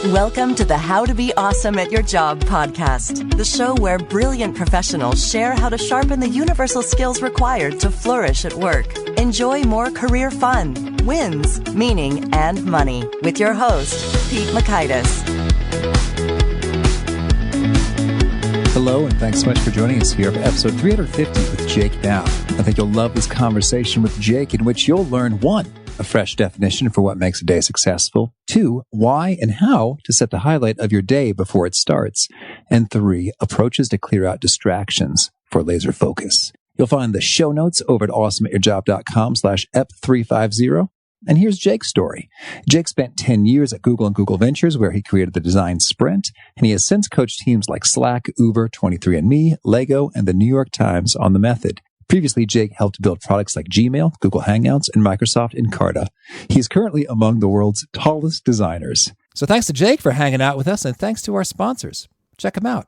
Welcome to the How to Be Awesome at Your Job podcast, the show where brilliant professionals share how to sharpen the universal skills required to flourish at work. Enjoy more career fun, wins, meaning, and money with your host, Pete Makaitis. Hello, and thanks so much for joining us here for episode 350 with Jake Knapp. I think you'll love this conversation with Jake, in which you'll learn 1, a fresh definition for what makes a day successful, 2, why and how to set the highlight of your day before it starts, and 3, approaches to clear out distractions for laser focus. You'll find the show notes over at awesomeatyourjob.com/ep350. And here's Jake's story. Jake spent 10 years at Google and Google Ventures, where he created the design sprint, and he has since coached teams like Slack, Uber, 23andMe, Lego, and the New York Times on the method. Previously, Jake helped build products like Gmail, Google Hangouts, and Microsoft Encarta. He's currently among the world's tallest designers. So thanks to Jake for hanging out with us, and thanks to our sponsors. Check them out.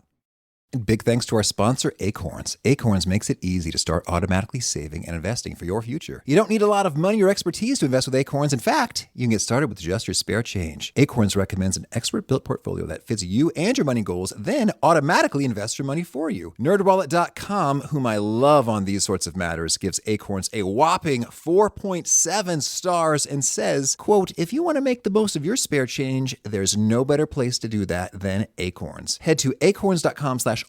And big thanks to our sponsor, Acorns. Acorns makes it easy to start automatically saving and investing for your future. You don't need a lot of money or expertise to invest with Acorns. In fact, you can get started with just your spare change. Acorns recommends an expert-built portfolio that fits you and your money goals, then automatically invests your money for you. NerdWallet.com, whom I love on these sorts of matters, gives Acorns a whopping 4.7 stars and says, quote, "If you want to make the most of your spare change, there's no better place to do that than Acorns. Head to acorns.com/awesome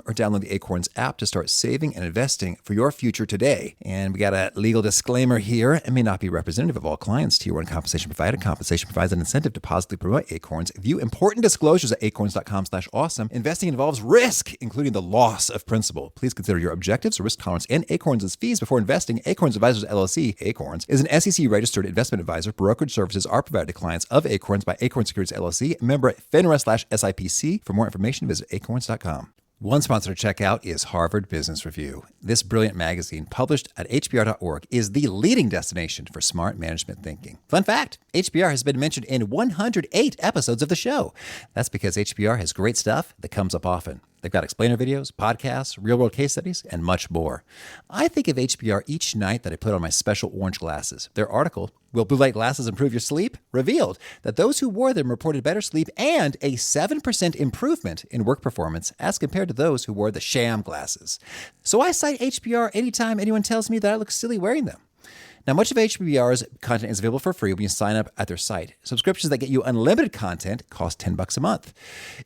or download the Acorns app to start saving and investing for your future today." And we got a legal disclaimer here. It may not be representative of all clients. Tier 1 compensation provided. Compensation provides an incentive to positively promote Acorns. View important disclosures at acorns.com/awesome. Investing involves risk, including the loss of principal. Please consider your objectives, risk tolerance, and Acorns' fees before investing. Acorns Advisors LLC, Acorns, is an SEC-registered investment advisor. Brokerage services are provided to clients of Acorns by Acorns Securities LLC, member FINRA/SIPC. For more information, visit acorns.com. One sponsor to check out is Harvard Business Review. This brilliant magazine, published at hbr.org, is the leading destination for smart management thinking. Fun fact, HBR has been mentioned in 108 episodes of the show. That's because HBR has great stuff that comes up often. They've got explainer videos, podcasts, real-world case studies, and much more. I think of HBR each night that I put on my special orange glasses. Their article, "Will Blue Light Glasses Improve Your Sleep?" revealed that those who wore them reported better sleep and a 7% improvement in work performance as compared to those who wore the sham glasses. So I cite HBR anytime anyone tells me that I look silly wearing them. Now, much of HBR's content is available for free when you sign up at their site. Subscriptions that get you unlimited content cost $10 a month.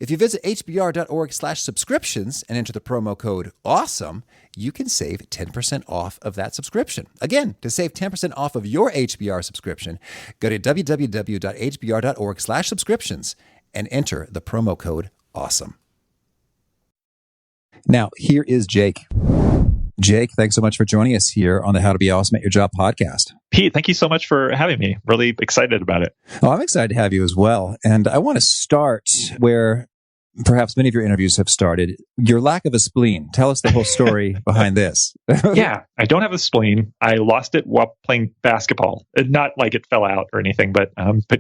If you visit hbr.org/subscriptions and enter the promo code AWESOME, you can save 10% off of that subscription. Again, to save 10% off of your HBR subscription, go to www.hbr.org/subscriptions and enter the promo code AWESOME. Now, here is Jake. Jake, thanks so much for joining us here on the How to Be Awesome at Your Job podcast. Pete, thank you so much for having me. Really excited about it. Oh, I'm excited to have you as well. And I want to start where perhaps many of your interviews have started. Your lack of a spleen. Tell us the whole story behind this. Yeah, I don't have a spleen. I lost it while playing basketball. Not like it fell out or anything, but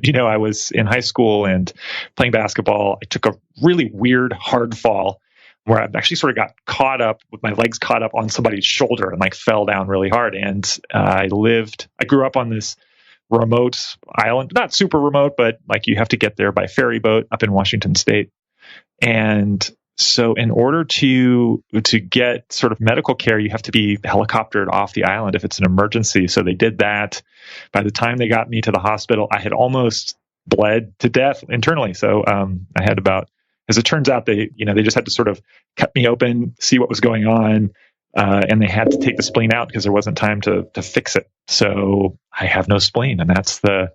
you know, I was in high school and playing basketball. I took a really weird, hard fall, where I actually sort of got caught up with my legs caught up on somebody's shoulder and like fell down really hard. And I grew up on this remote island, not super remote, but like you have to get there by ferry boat up in Washington State. And so in order to get sort of medical care, you have to be helicoptered off the island if it's an emergency. So they did that. By the time they got me to the hospital, I had almost bled to death internally. So I had about, as it turns out, they just had to sort of cut me open, see what was going on, and they had to take the spleen out because there wasn't time to fix it. So I have no spleen, and that's the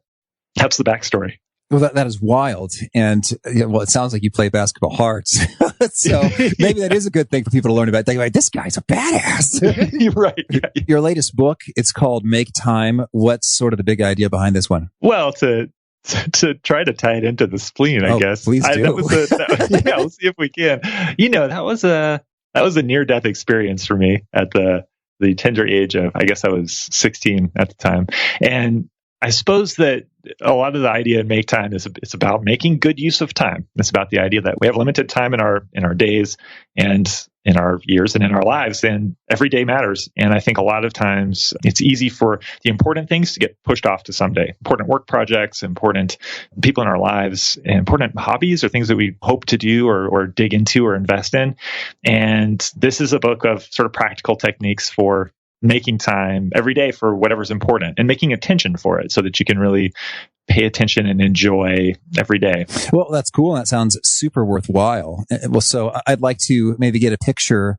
backstory. Well, that is wild. And it sounds like you play basketball hard. So maybe that is a good thing for people to learn about. Think about, this guy's a badass. You're right. Yeah. Your latest book, it's called Make Time. What's sort of the big idea behind this one? Well, to try to tie it into the spleen, I guess. Please do. We'll see if we can. That was a near-death experience for me at the tender age of, I guess I was 16 at the time. And I suppose that a lot of the idea in Make Time is it's about making good use of time. It's about the idea that we have limited time in our days and in our years and in our lives, and every day matters. And I think a lot of times it's easy for the important things to get pushed off to someday. Important work projects, important people in our lives, important hobbies or things that we hope to do or dig into or invest in. And this is a book of sort of practical techniques for making time every day for whatever's important and making attention for it so that you can really pay attention and enjoy every day. Well, that's cool. That sounds super worthwhile. Well, so I'd like to maybe get a picture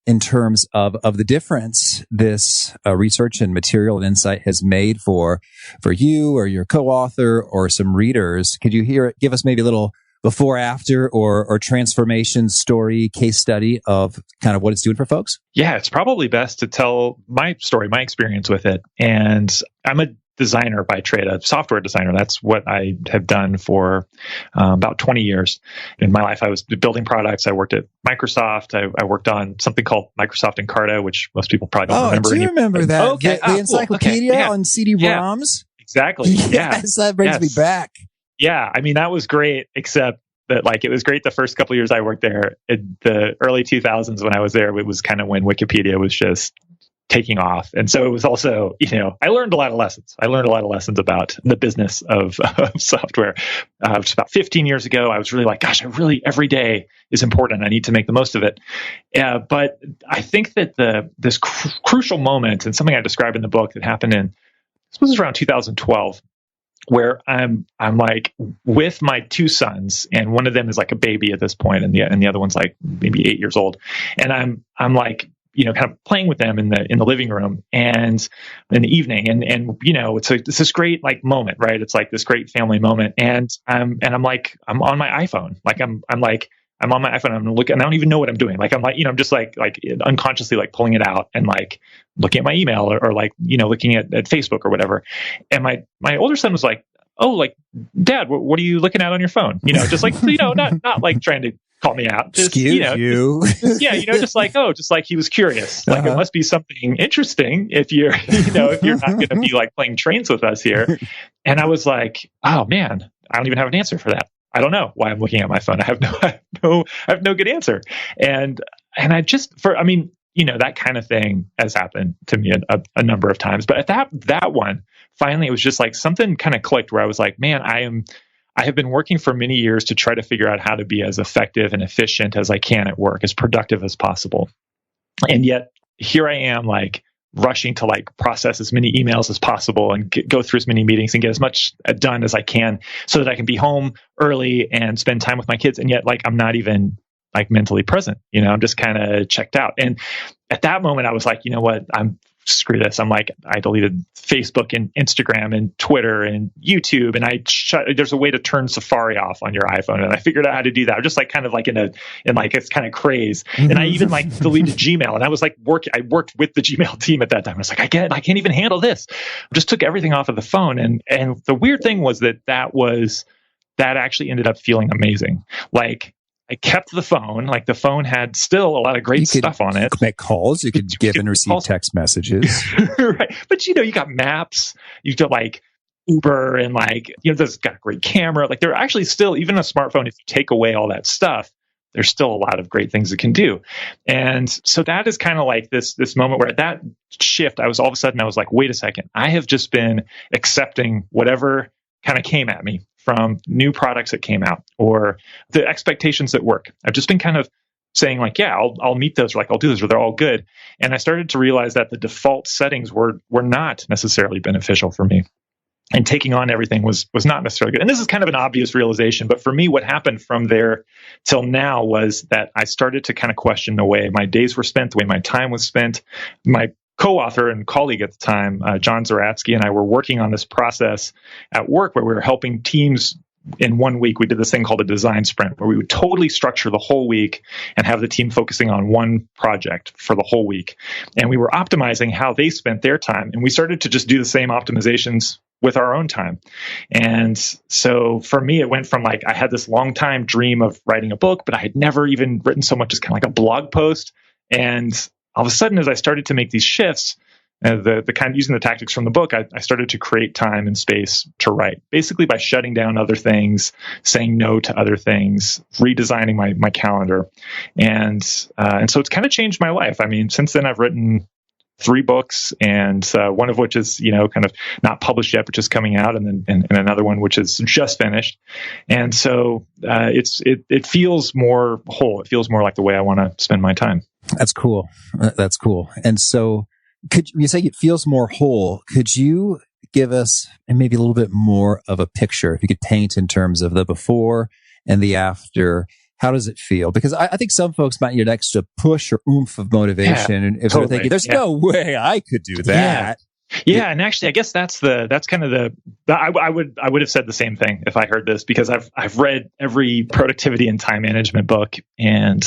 in terms of the difference this research and material and insight has made for you or your co-author or some readers. Could you give us maybe a little before, after, or transformation story, case study of kind of what it's doing for folks? Yeah, it's probably best to tell my story, my experience with it. And I'm a designer by trade, a software designer. That's what I have done for about 20 years. In my life, I was building products. I worked at Microsoft. I worked on something called Microsoft Encarta, which most people probably don't remember. Oh, I do remember that. Okay. The encyclopedia on CD-ROMs? Yeah, exactly. Yes, that brings me back. Yeah, I mean, that was great, except that it was great the first couple of years I worked there. In the early 2000s when I was there, it was kind of when Wikipedia was just taking off. And so it was also, I learned a lot of lessons. I learned a lot of lessons about the business of software. Just about 15 years ago, I was really like, gosh, every day is important. I need to make the most of it. But I think that this crucial moment, and something I describe in the book that happened this was around 2012, where I'm like with my two sons, and one of them is like a baby at this point, and the other one's like maybe 8 years old, and I'm like kind of playing with them in the living room and in the evening, and it's this great like moment, right? It's like this great family moment, and I'm on my iPhone, I'm on my iPhone. I'm looking, and I don't even know what I'm doing. I'm just like unconsciously like pulling it out and like looking at my email or like, looking at Facebook or whatever. And my older son was like, "Oh, like, Dad, what are you looking at on your phone?" Just like, not like trying to call me out. Just, excuse you. Just like he was curious. Like, it must be something interesting if you're, if you're not going to be like playing trains with us here. And I was like, oh man, I don't even have an answer for that. I don't know why I'm looking at my phone. I have no good answer. And I just, that kind of thing has happened to me a number of times. But at that one, finally, it was just like something kind of clicked where I was like, man, I have been working for many years to try to figure out how to be as effective and efficient as I can at work, as productive as possible. And yet here I am, like, rushing to like process as many emails as possible and go through as many meetings and get as much done as I can so that I can be home early and spend time with my kids. And yet, like, I'm not even like mentally present, I'm just kind of checked out. And at that moment I was like, you know what, screw this. I'm like, I deleted Facebook and Instagram and Twitter and YouTube, and there's a way to turn Safari off on your iPhone, and I figured out how to do that. I'm just like kind of like in it's kind of craze. And I even like deleted Gmail, and I was like I worked with the Gmail team at that time. I was like, I can't even handle this. I just took everything off of the phone. And the weird thing was that actually ended up feeling amazing. Like, I kept the phone. Like, the phone had still a lot of great stuff on it. You could make calls. You could give and receive text messages. Right. But, you got maps. You got like Uber, and like, there's got a great camera. Like, there are actually still, even a smartphone, if you take away all that stuff, there's still a lot of great things it can do. And so that is kind of like this moment where at that shift, all of a sudden I was like, wait a second. I have just been accepting whatever kind of came at me from new products that came out or the expectations at work. I've just been kind of saying like, yeah, I'll meet those, or like, I'll do those, or they're all good. And I started to realize that the default settings were not necessarily beneficial for me. And taking on everything was not necessarily good. And this is kind of an obvious realization, but for me, what happened from there till now was that I started to kind of question the way my days were spent, the way my time was spent. My co-author and colleague at the time, John Zaratsky, and I were working on this process at work where we were helping teams. In 1 week, we did this thing called a design sprint, where we would totally structure the whole week and have the team focusing on one project for the whole week. And we were optimizing how they spent their time. And we started to just do the same optimizations with our own time. And so for me, it went from like, I had this long time dream of writing a book, but I had never even written so much as kind of like a blog post. And all of a sudden, as I started to make these shifts, The kind of using the tactics from the book, I started to create time and space to write, basically by shutting down other things, saying no to other things, redesigning my calendar. And so it's kind of changed my life. I mean, since then I've written 3 books, and one of which is, kind of not published yet, but just coming out, and another one which is just finished. And so it feels more whole. It feels more like the way I want to spend my time. That's cool. That's cool. And so, could you say it feels more whole? Could you give us maybe a little bit more of a picture, if you could paint in terms of the before and the after? How does it feel? Because I think some folks might need an extra push or oomph of motivation, and if they're thinking, "There's no way I could do that." Yeah, and actually, I guess that's kind of I would have said the same thing if I heard this, because I've read every productivity and time management book, and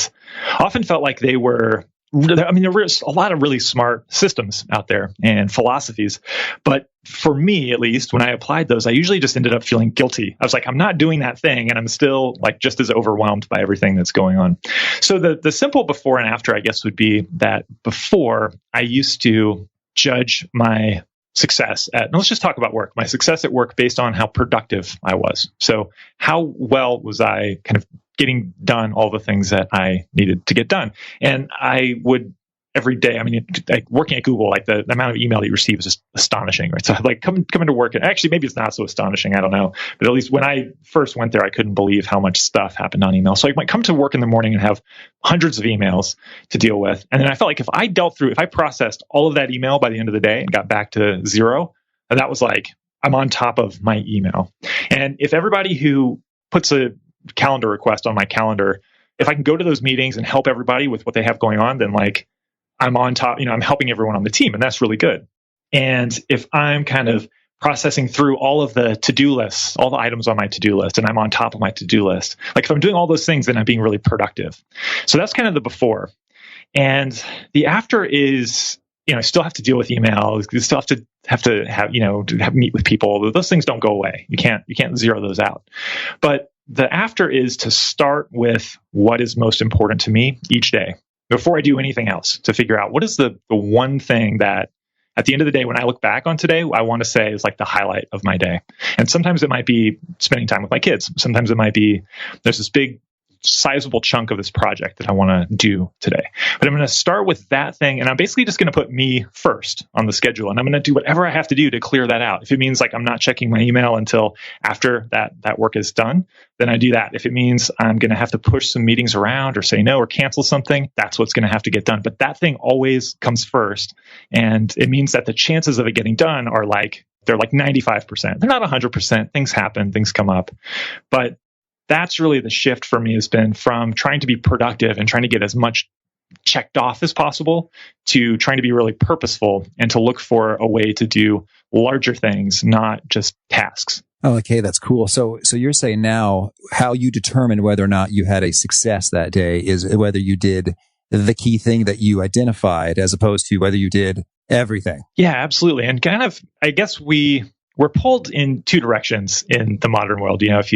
often felt like there were a lot of really smart systems out there and philosophies, but for me, at least, when I applied those, I usually just ended up feeling guilty. I was like, I'm not doing that thing, and I'm still like just as overwhelmed by everything that's going on. So the simple before and after, I guess, would be that before, I used to judge my success let's just talk about work, my success at work based on how productive I was. So how well was I kind of getting done all the things that I needed to get done? And I would every day, like working at Google, like the amount of email that you receive is just astonishing, right? So like come into work, and actually maybe it's not so astonishing, I don't know. But at least when I first went there, I couldn't believe how much stuff happened on email. So I might come to work in the morning and have hundreds of emails to deal with. And then I felt like if I processed all of that email by the end of the day and got back to zero, that was like, I'm on top of my email. And if everybody who puts a calendar request on my calendar, if I can go to those meetings and help everybody with what they have going on, then like, I'm on top, I'm helping everyone on the team, and that's really good. And if I'm kind of processing through all of the to-do lists, all the items on my to-do list, and I'm on top of my to-do list, like if I'm doing all those things, then I'm being really productive. So that's kind of the before. And the after is, I still have to deal with emails. You still have to meet with people. Those things don't go away. You can't zero those out. But the after is to start with what is most important to me each day, before I do anything else, to figure out what is the one thing that at the end of the day, when I look back on today, I want to say is like the highlight of my day. And sometimes it might be spending time with my kids. Sometimes it might be there's this big sizable chunk of this project that I want to do today. But I'm going to start with that thing, and I'm basically just going to put me first on the schedule, and I'm going to do whatever I have to do to clear that out. If it means like I'm not checking my email until after that work is done, then I do that. If it means I'm going to have to push some meetings around or say no or cancel something, that's what's going to have to get done. But that thing always comes first, and it means that the chances of it getting done are they're like 95%. They're not 100%. Things happen, things come up, but that's really the shift for me, has been from trying to be productive and trying to get as much checked off as possible to trying to be really purposeful and to look for a way to do larger things, not just tasks. Oh, okay. That's cool. So you're saying now how you determine whether or not you had a success that day is whether you did the key thing that you identified as opposed to whether you did everything. Yeah, absolutely. And kind of, I guess we're pulled in two directions in the modern world. If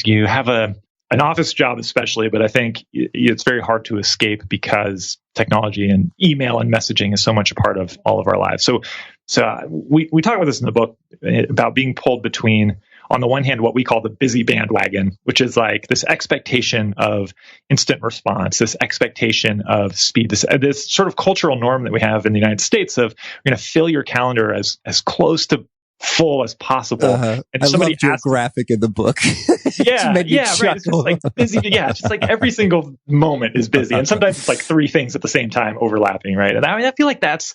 you have an office job, especially, but I think it's very hard to escape because technology and email and messaging is so much a part of all of our lives. So we talk about this in the book about being pulled between, on the one hand, what we call the busy bandwagon, which is like this expectation of instant response, this expectation of speed, this sort of cultural norm that we have in the United States of you're going to fill your calendar as close to full as possible. And I loved your graphic in the book. Yeah, right. It's just like busy. Yeah, it's just like every single moment is busy, and sometimes it's like three things at the same time overlapping, right? And I feel like that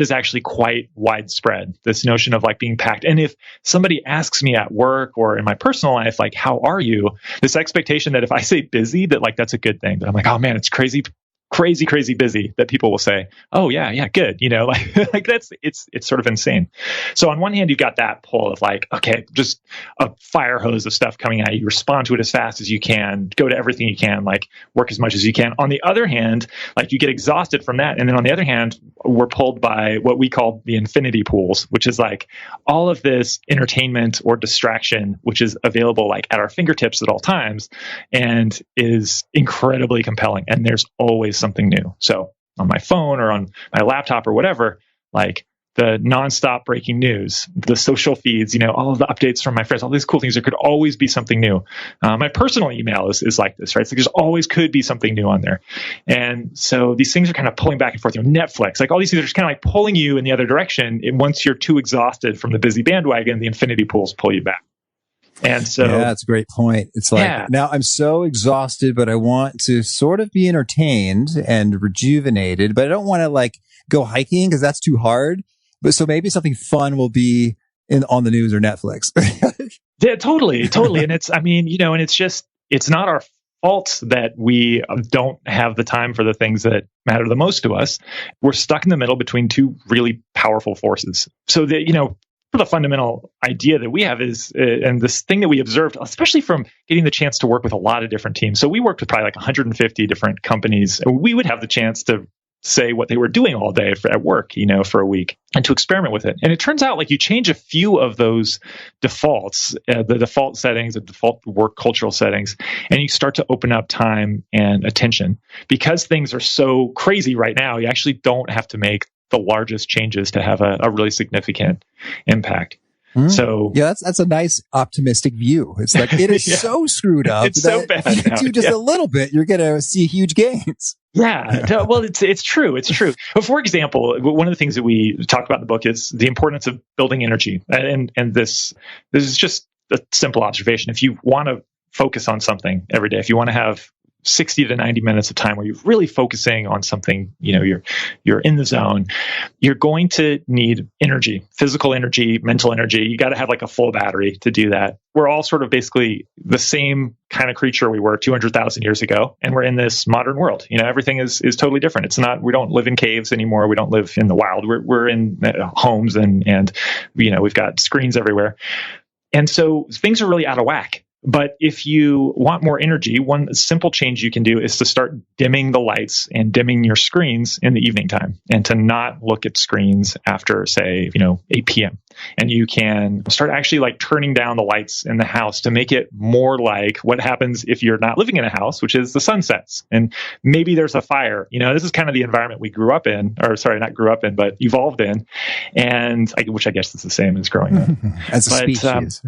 is actually quite widespread. This notion of like being packed. And if somebody asks me at work or in my personal life, like, "How are you?" This expectation that if I say busy, that like that's a good thing. That I'm like, "Oh man, it's crazy busy," that people will say, "Oh yeah, good." Like that's, it's sort of insane. So on one hand, you've got that pull of like, okay, just a fire hose of stuff coming at you, respond to it as fast as you can, go to everything you can, like work as much as you can. On the other hand, like you get exhausted from that. And then on the other hand, we're pulled by what we call the infinity pools, which is like all of this entertainment or distraction, which is available like at our fingertips at all times and is incredibly compelling. And there's always something new. So on my phone or on my laptop or whatever, like the nonstop breaking news, the social feeds, all of the updates from my friends, all these cool things. There could always be something new. My personal email is like this, right? So there's always could be something new on there. And so these things are kind of pulling back and forth. Netflix, like all these things are just kind of like pulling you in the other direction. And once you're too exhausted from the busy bandwagon, the infinity pools pull you back. And so, yeah, that's a great point. It's like, now I'm so exhausted, but I want to sort of be entertained and rejuvenated, but I don't want to like go hiking because that's too hard. But so maybe something fun will be on the news or Netflix. Yeah, totally. And and it's not our fault that we don't have the time for the things that matter the most to us. We're stuck in the middle between two really powerful forces. So that, the fundamental idea that we have is, and this thing that we observed, especially from getting the chance to work with a lot of different teams. So we worked with probably like 150 different companies. We would have the chance to say what they were doing all day at work, for a week, and to experiment with it. And it turns out like you change a few of those defaults, the default settings, the default work cultural settings, and you start to open up time and attention. Because things are so crazy right now, you actually don't have to make the largest changes to have a really significant impact. So yeah, that's a nice optimistic view. It's like it is so screwed up. It's so bad. If you do just a little bit, you're going to see huge gains. Yeah, well, it's true. It's true. But for example, one of the things that we talk about in the book is the importance of building energy, and this is just a simple observation. If you want to focus on something every day, if you want to have 60 to 90 minutes of time where you're really focusing on something, you're in the zone, you're going to need energy, physical energy, mental energy. You got to have like a full battery to do that. We're all sort of basically the same kind of creature we were 200,000 years ago. And we're in this modern world. Everything is totally different. It's not, we don't live in caves anymore. We don't live in the wild. We're in homes and we've got screens everywhere. And so things are really out of whack. But if you want more energy, one simple change you can do is to start dimming the lights and dimming your screens in the evening time, and to not look at screens after, say, 8 p.m. And you can start actually like turning down the lights in the house to make it more like what happens if you're not living in a house, which is the sun sets. And maybe there's a fire. This is kind of the environment we grew up in, or sorry, not grew up in, but evolved in. And which I guess is the same as growing up. As a species.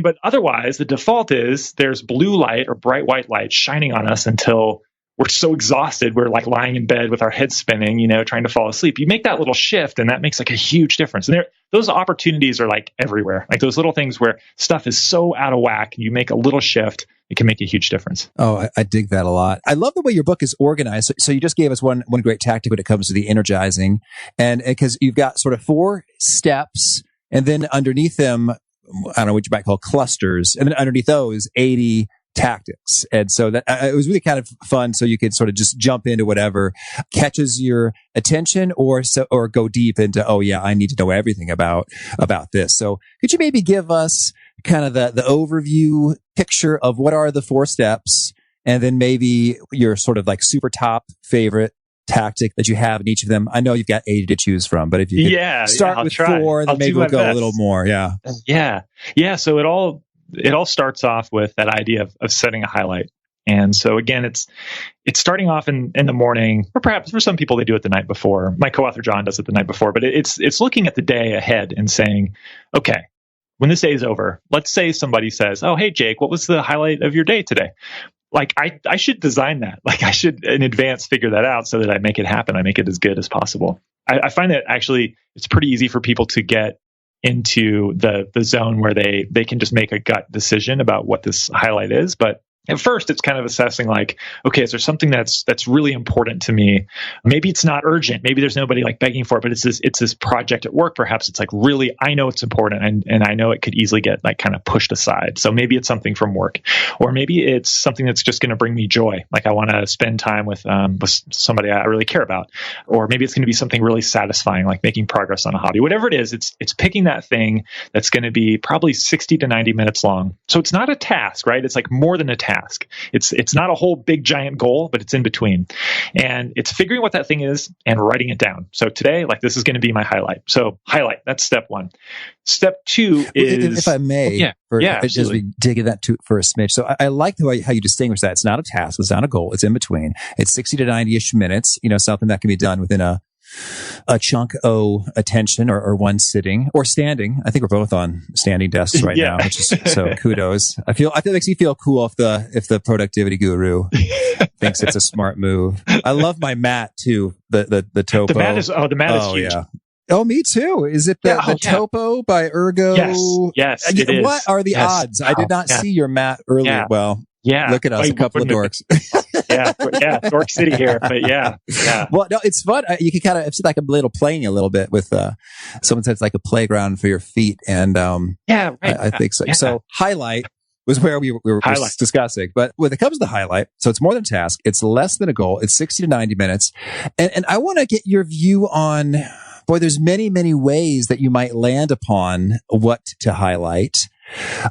But otherwise, the default is there's blue light or bright white light shining on us until we're so exhausted, we're like lying in bed with our heads spinning, trying to fall asleep. You make that little shift and that makes like a huge difference. And those opportunities are like everywhere. Like those little things where stuff is so out of whack, you make a little shift, it can make a huge difference. Oh, I dig that a lot. I love the way your book is organized. So you just gave us one great tactic when it comes to the energizing, and because you've got sort of 4 steps, and then underneath them, I don't know what you might call clusters, and then underneath those 80 tactics. And so that it was really kind of fun. So you could sort of just jump into whatever catches your attention, or go deep into, oh yeah, I need to know everything about this. So could you maybe give us kind of the overview picture of what are the 4 steps, and then maybe your sort of like super top favorite tactic that you have in each of them? I know you've got 80 to choose from, but if you could start with 4, then maybe we'll go a little more. Yeah. So it all starts off with that idea of setting a highlight. And so again, it's starting off in the morning, or perhaps for some people they do it the night before. My co-author John does it the night before, but it's looking at the day ahead and saying, okay, when this day is over, let's say somebody says, oh, hey, Jake, what was the highlight of your day today? Like I should design that. Like I should in advance figure that out so that I make it happen. I make it as good as possible. I find that actually it's pretty easy for people to get into the zone where they can just make a gut decision about what this highlight is. But at first, it's kind of assessing like, okay, is there something that's really important to me? Maybe it's not urgent. Maybe there's nobody like begging for it, but it's this project at work. Perhaps it's like really, I know it's important and I know it could easily get like kind of pushed aside. So maybe it's something from work, or maybe it's something that's just going to bring me joy. Like I want to spend time with somebody I really care about, or maybe it's going to be something really satisfying, like making progress on a hobby. Whatever it is, it's picking that thing that's going to be probably 60 to 90 minutes long. So it's not a task, right? It's like more than a task. It's not a whole big giant goal, but it's in between. And it's figuring what that thing is and writing it down. So today, like this is going to be my highlight. So highlight, that's step 1. Step 2 is... If I may, just we dig in that for a smidge. So I like the way how you distinguish that. It's not a task, it's not a goal, it's in between. It's 60 to 90-ish minutes, something that can be done within a a chunk of attention or one sitting or standing. I think we're both on standing desks right now, which is so kudos. I feel it makes you feel cool if the productivity guru thinks it's a smart move. I love my mat too. The Topo. The mat is huge. Yeah. Oh, me too. Is it the Topo by Ergo? Yes, it is. What are the odds? I did not see your mat earlier. Yeah. Well, look at us, a couple of dorks. Dork City here, but yeah. Well, no, it's fun. You can kind of, it's like a little playing a little bit with, someone said it's like a playground for your feet. And, right. I think so. Yeah. So highlight was where we were discussing, but when it comes to the highlight, so it's more than a task. It's less than a goal. It's 60 to 90 minutes. And I want to get your view on, boy, there's many, many ways that you might land upon what to highlight.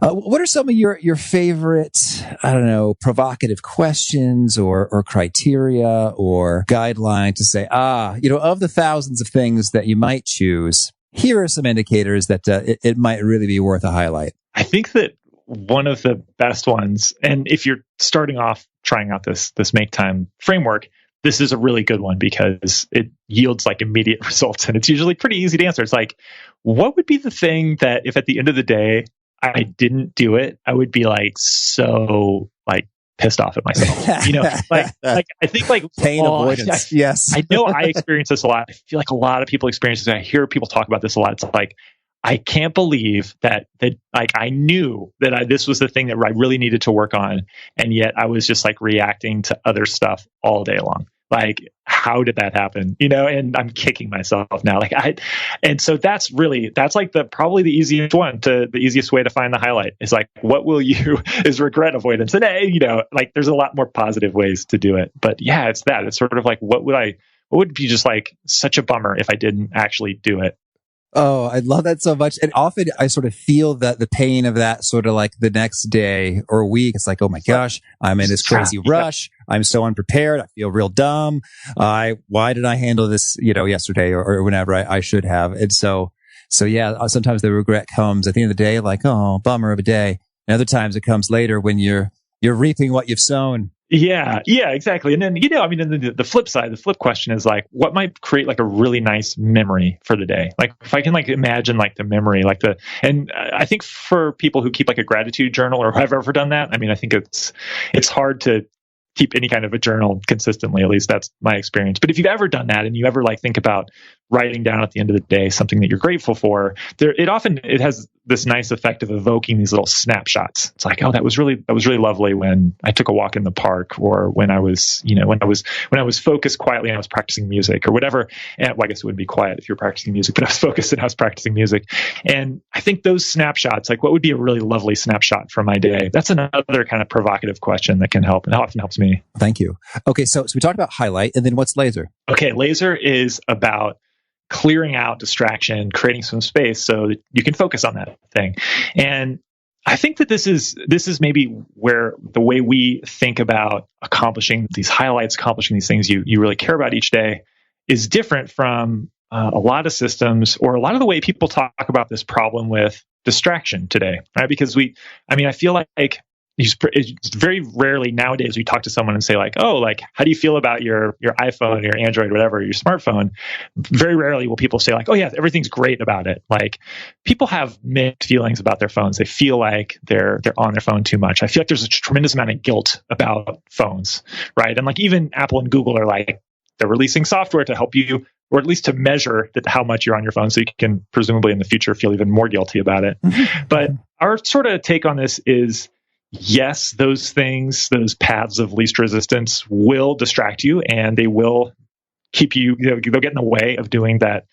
What are some of your favorite, I don't know, provocative questions or criteria or guideline to say, of the thousands of things that you might choose, here are some indicators that it might really be worth a highlight? I think that one of the best ones, and if you're starting off trying out this make time framework, this is a really good one because it yields like immediate results, and it's usually pretty easy to answer. It's like, what would be the thing that if at the end of the day I didn't do it, I would be like so like pissed off at myself. Like I think like pain avoidance. Yes. I know I experience this a lot. I feel like a lot of people experience this. I hear people talk about this a lot. It's like, I can't believe that like I knew that this was the thing that I really needed to work on, and yet I was just like reacting to other stuff all day long. Like, how did that happen? And I'm kicking myself now. And so that's like probably the easiest the easiest way to find the highlight is like, what will you is regret avoidance. And like there's a lot more positive ways to do it. But yeah, it's sort of like, what would be just like such a bummer if I didn't actually do it? Oh, I love that so much. And often I sort of feel that the pain of that sort of like the next day or week. It's like, oh my gosh, I'm in this crazy rush. I'm so unprepared. I feel real dumb. Why did I handle this, yesterday or whenever I should have? And so yeah, sometimes the regret comes at the end of the day, like, oh, bummer of a day. And other times it comes later when you're reaping what you've sown. Yeah, exactly. And then, the flip side, the flip question is like, what might create like a really nice memory for the day? Like if I can like imagine like the memory, and I think for people who keep like a gratitude journal or have ever done that, I think it's hard to keep any kind of a journal consistently. At least that's my experience. But if you've ever done that and you ever like think about writing down at the end of the day something that you're grateful for, it has this nice effect of evoking these little snapshots. It's like, oh, that was really lovely when I took a walk in the park, or when I was focused quietly and I was practicing music or whatever. And I guess it wouldn't be quiet if you're practicing music, but I was focused and I was practicing music. And I think those snapshots, like what would be a really lovely snapshot from my day? That's another kind of provocative question that can help, and often helps me. Thank you. Okay. So we talked about highlight, and then what's laser? Okay. Laser is about clearing out distraction, creating some space so that you can focus on that thing. And I think that this is maybe where the way we think about accomplishing these highlights, accomplishing these things you really care about each day is different from a lot of systems or a lot of the way people talk about this problem with distraction today, right? Because I feel like it's very rarely nowadays we talk to someone and say like, oh, like, how do you feel about your iPhone, your Android, whatever, your smartphone? Very rarely will people say like, oh yeah, everything's great about it. Like people have mixed feelings about their phones. They feel like they're on their phone too much. I feel like there's a tremendous amount of guilt about phones, right? And like even Apple and Google are like, they're releasing software to help you, or at least to measure how much you're on your phone so you can presumably in the future feel even more guilty about it. But our sort of take on this is, yes, those things, those paths of least resistance will distract you, and they will keep you, they'll get in the way of doing that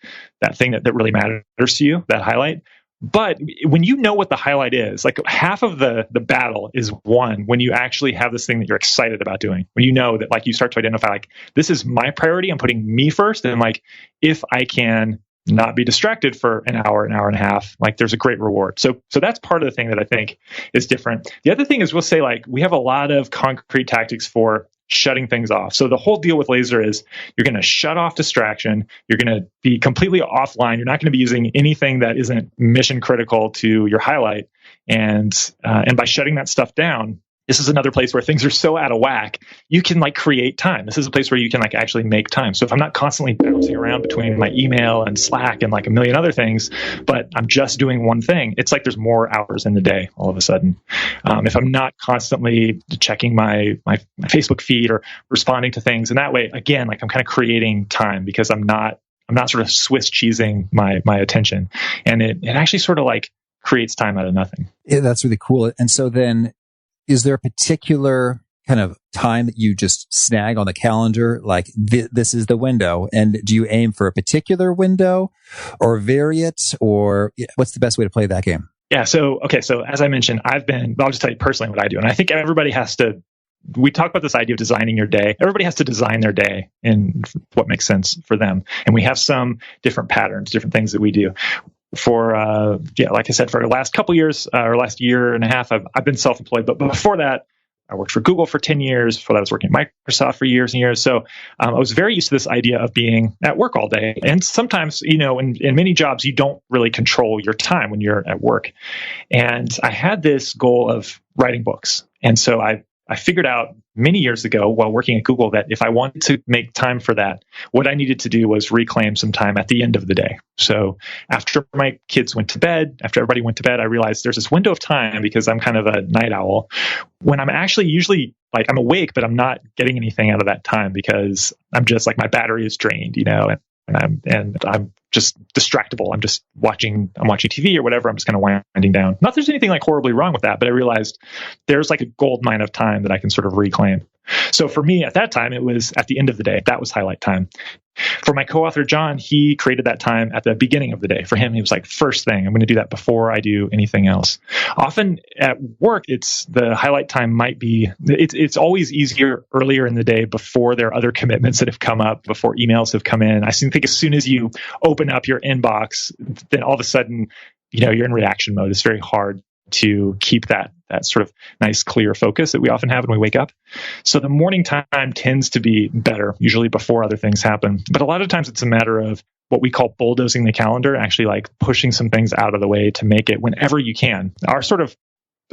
thing that really matters to you, that highlight. But when you know what the highlight is, like half of the battle is won when you actually have this thing that you're excited about doing. When you know that like you start to identify like, this is my priority, I'm putting me first. And like, if I can not be distracted for an hour and a half, like there's a great reward. So that's part of the thing that I think is different. The other thing is we'll say like, we have a lot of concrete tactics for shutting things off. So the whole deal with laser is you're going to shut off distraction. You're going to be completely offline. You're not going to be using anything that isn't mission critical to your highlight. And by shutting that stuff down, this is another place where things are so out of whack, you can like create time. This is a place where you can like actually make time. So if I'm not constantly bouncing around between my email and Slack and like a million other things, but I'm just doing one thing, it's like there's more hours in the day all of a sudden. If I'm not constantly checking my Facebook feed or responding to things, and that way, again, like I'm kind of creating time because I'm not sort of Swiss cheesing my attention. And it actually sort of like creates time out of nothing. Yeah, that's really cool. And so then, is there a particular kind of time that you just snag on the calendar? Like this is the window. And do you aim for a particular window or vary it? Or what's the best way to play that game? Yeah. So as I mentioned, I'll just tell you personally what I do. And I think everybody we talk about this idea of designing your day. Everybody has to design their day in what makes sense for them. And we have some different patterns, different things that we do. Like I said, for the last couple years or last year and a half, I've been self-employed. But before that, I worked for Google for 10 years. Before that, I was working at Microsoft for years and years. So I was very used to this idea of being at work all day. And sometimes, in many jobs, you don't really control your time when you're at work. And I had this goal of writing books. And so I figured out many years ago while working at Google that if I wanted to make time for that, what I needed to do was reclaim some time at the end of the day. So after my kids went to bed, after everybody went to bed, I realized there's this window of time because I'm kind of a night owl when I'm actually usually like I'm awake, but I'm not getting anything out of that time because I'm just like my battery is drained, and I'm just distractible. I'm watching TV or whatever. I'm just kind of winding down. Not that there's anything like horribly wrong with that, but I realized there's like a gold mine of time that I can sort of reclaim. So for me at that time, it was at the end of the day. That was highlight time. For my co-author, John, he created that time at the beginning of the day. For him, he was like, first thing, I'm going to do that before I do anything else. Often at work, the highlight time might be, it's always easier earlier in the day before there are other commitments that have come up, before emails have come in. I think as soon as you open up your inbox, then all of a sudden, you're in reaction mode. It's very hard to keep that sort of nice, clear focus that we often have when we wake up. So the morning time tends to be better, usually before other things happen. But a lot of times it's a matter of what we call bulldozing the calendar, actually like pushing some things out of the way to make it whenever you can. Our sort of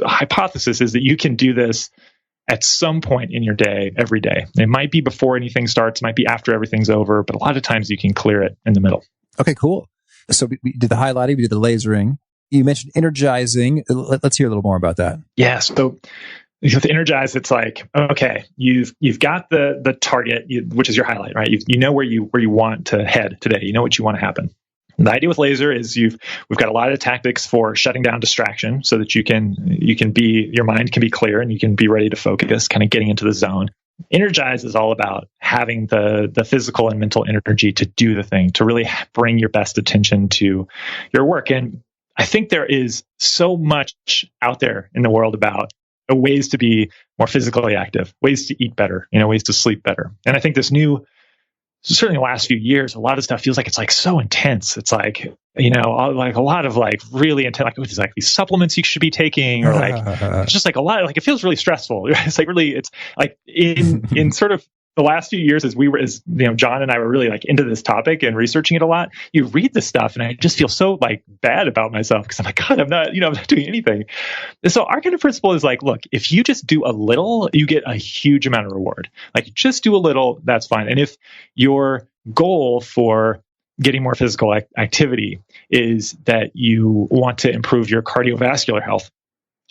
hypothesis is that you can do this at some point in your day, every day. It might be before anything starts, might be after everything's over, but a lot of times you can clear it in the middle. Okay, cool. So we did the highlighting, we did the lasering. You mentioned energizing. Let's hear a little more about that. Yeah. So with energize, it's like, okay, you've got the target, which is your highlight, right? You know where you want to head today. You know what you want to happen. And the idea with laser is we've got a lot of tactics for shutting down distraction so that your mind can be clear and you can be ready to focus, kind of getting into the zone. Energize is all about having the physical and mental energy to do the thing, to really bring your best attention to your work. And I think there is so much out there in the world about ways to be more physically active, ways to eat better, ways to sleep better. And I think certainly the last few years, a lot of stuff feels like it's like so intense. It's like, like a lot of like really intense, like there's like these supplements you should be taking, or like, it's just like a lot, like it feels really stressful. It's like really, it's like in sort of the last few years as John and I were really like into this topic and researching it a lot, you read this stuff and I just feel so like bad about myself because I'm like, God, I'm not doing anything. And so our kind of principle is like, look, if you just do a little, you get a huge amount of reward. Like just do a little, that's fine. And if your goal for getting more physical activity is that you want to improve your cardiovascular health,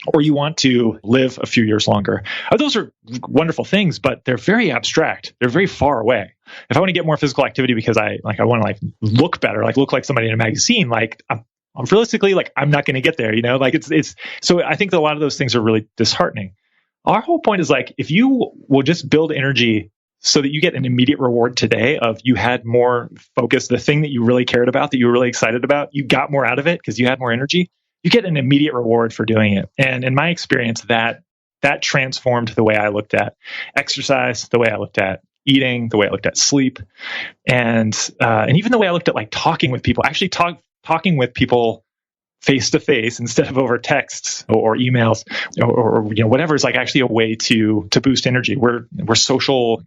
or you want to live a few years longer. Those are wonderful things, but they're very abstract. They're very far away. If I want to get more physical activity because I want to look better, look like somebody in a magazine, I'm realistically I'm not going to get there. It's so I think that a lot of those things are really disheartening. Our whole point is if you will just build energy so that you get an immediate reward today of you had more focus, the thing that you really cared about, that you were really excited about, you got more out of it because you had more energy. You get an immediate reward for doing it. And in my experience, that transformed the way I looked at exercise, the way I looked at eating, the way I looked at sleep, and even the way I looked at talking with people, actually talking with people face to face instead of over texts or emails or whatever is actually a way to boost energy. We're social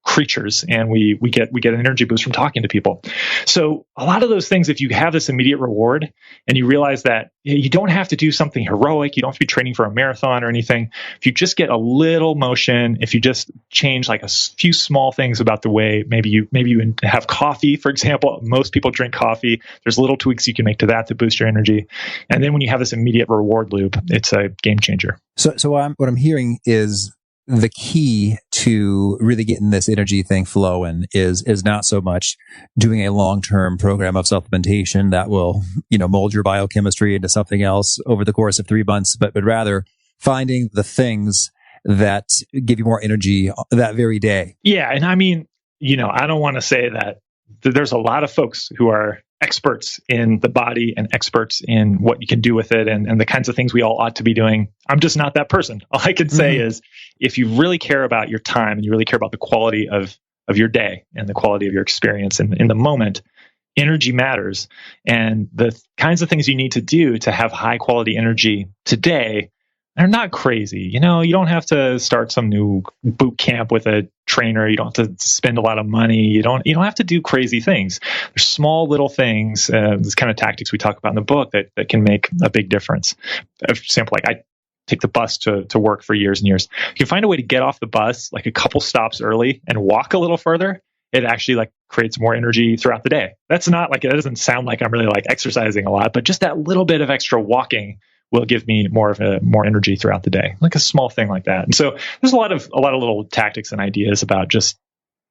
creatures, and we get an energy boost from talking to people. So a lot of those things, if you have this immediate reward and you realize that you don't have to do something heroic, you don't have to be training for a marathon or anything. If you just get a little motion, if you just change like a few small things about the way, maybe you have coffee, for example. Most people drink coffee. There's little tweaks you can make to that to boost your energy. And then when you have this immediate reward loop, it's a game changer. So what I'm hearing is the key to really getting this energy thing flowing is not so much doing a long-term program of supplementation that will, mold your biochemistry into something else over the course of 3 months, but rather finding the things that give you more energy that very day. Yeah. And I mean, I don't want to say that there's a lot of folks who are experts in the body and experts in what you can do with it and the kinds of things we all ought to be doing. I'm just not that person. All I can say is if you really care about your time and you really care about the quality of your day and the quality of your experience in the moment, energy matters. And the kinds of things you need to do to have high quality energy today are not crazy. You don't have to start some new boot camp with a trainer. You don't have to spend a lot of money. You don't have to do crazy things. There's small little things, this kind of tactics we talk about in the book that can make a big difference. For example, like I take the bus to work for years and years. If you find a way to get off the bus like a couple stops early and walk a little further, it actually like creates more energy throughout the day. That doesn't sound like I'm really like exercising a lot, but just that little bit of extra walking will give me more energy throughout the day, like a small thing like that. And so there's a lot of little tactics and ideas about just